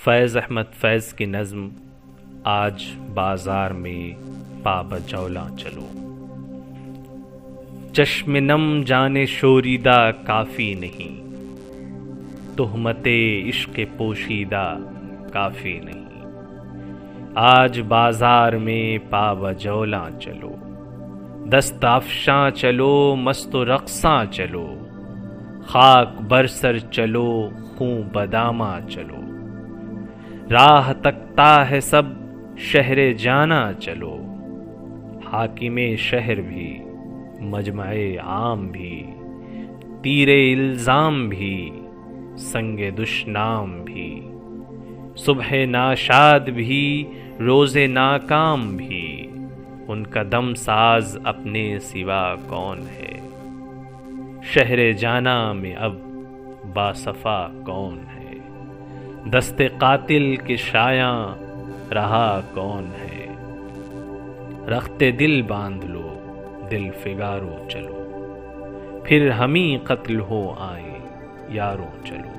فیض احمد فیض کی نظم آج بازار میں پا بجولاں چلو۔ چشم نم جانے شوریدہ کافی نہیں، تہمت عشق پوشیدہ کافی نہیں، آج بازار میں پا بجولاں چلو، دست افشاں چلو، مست و رقصاں چلو، خاک برسر چلو، خوں بداماں چلو، راہ تکتا ہے سب شہر جانا چلو، حاکم شہر بھی مجمع عام بھی، تیر الزام بھی سنگ دشنام بھی، صبح ناشاد بھی روز ناکام بھی، ان کا دم ساز اپنے سوا کون ہے، شہر جانا میں اب باصفا کون ہے، دست قاتل کے شایاں رہا کون ہے، رخت دل باندھ لو دل فگارو چلو، پھر ہمیں قتل ہو آئے یارو چلو۔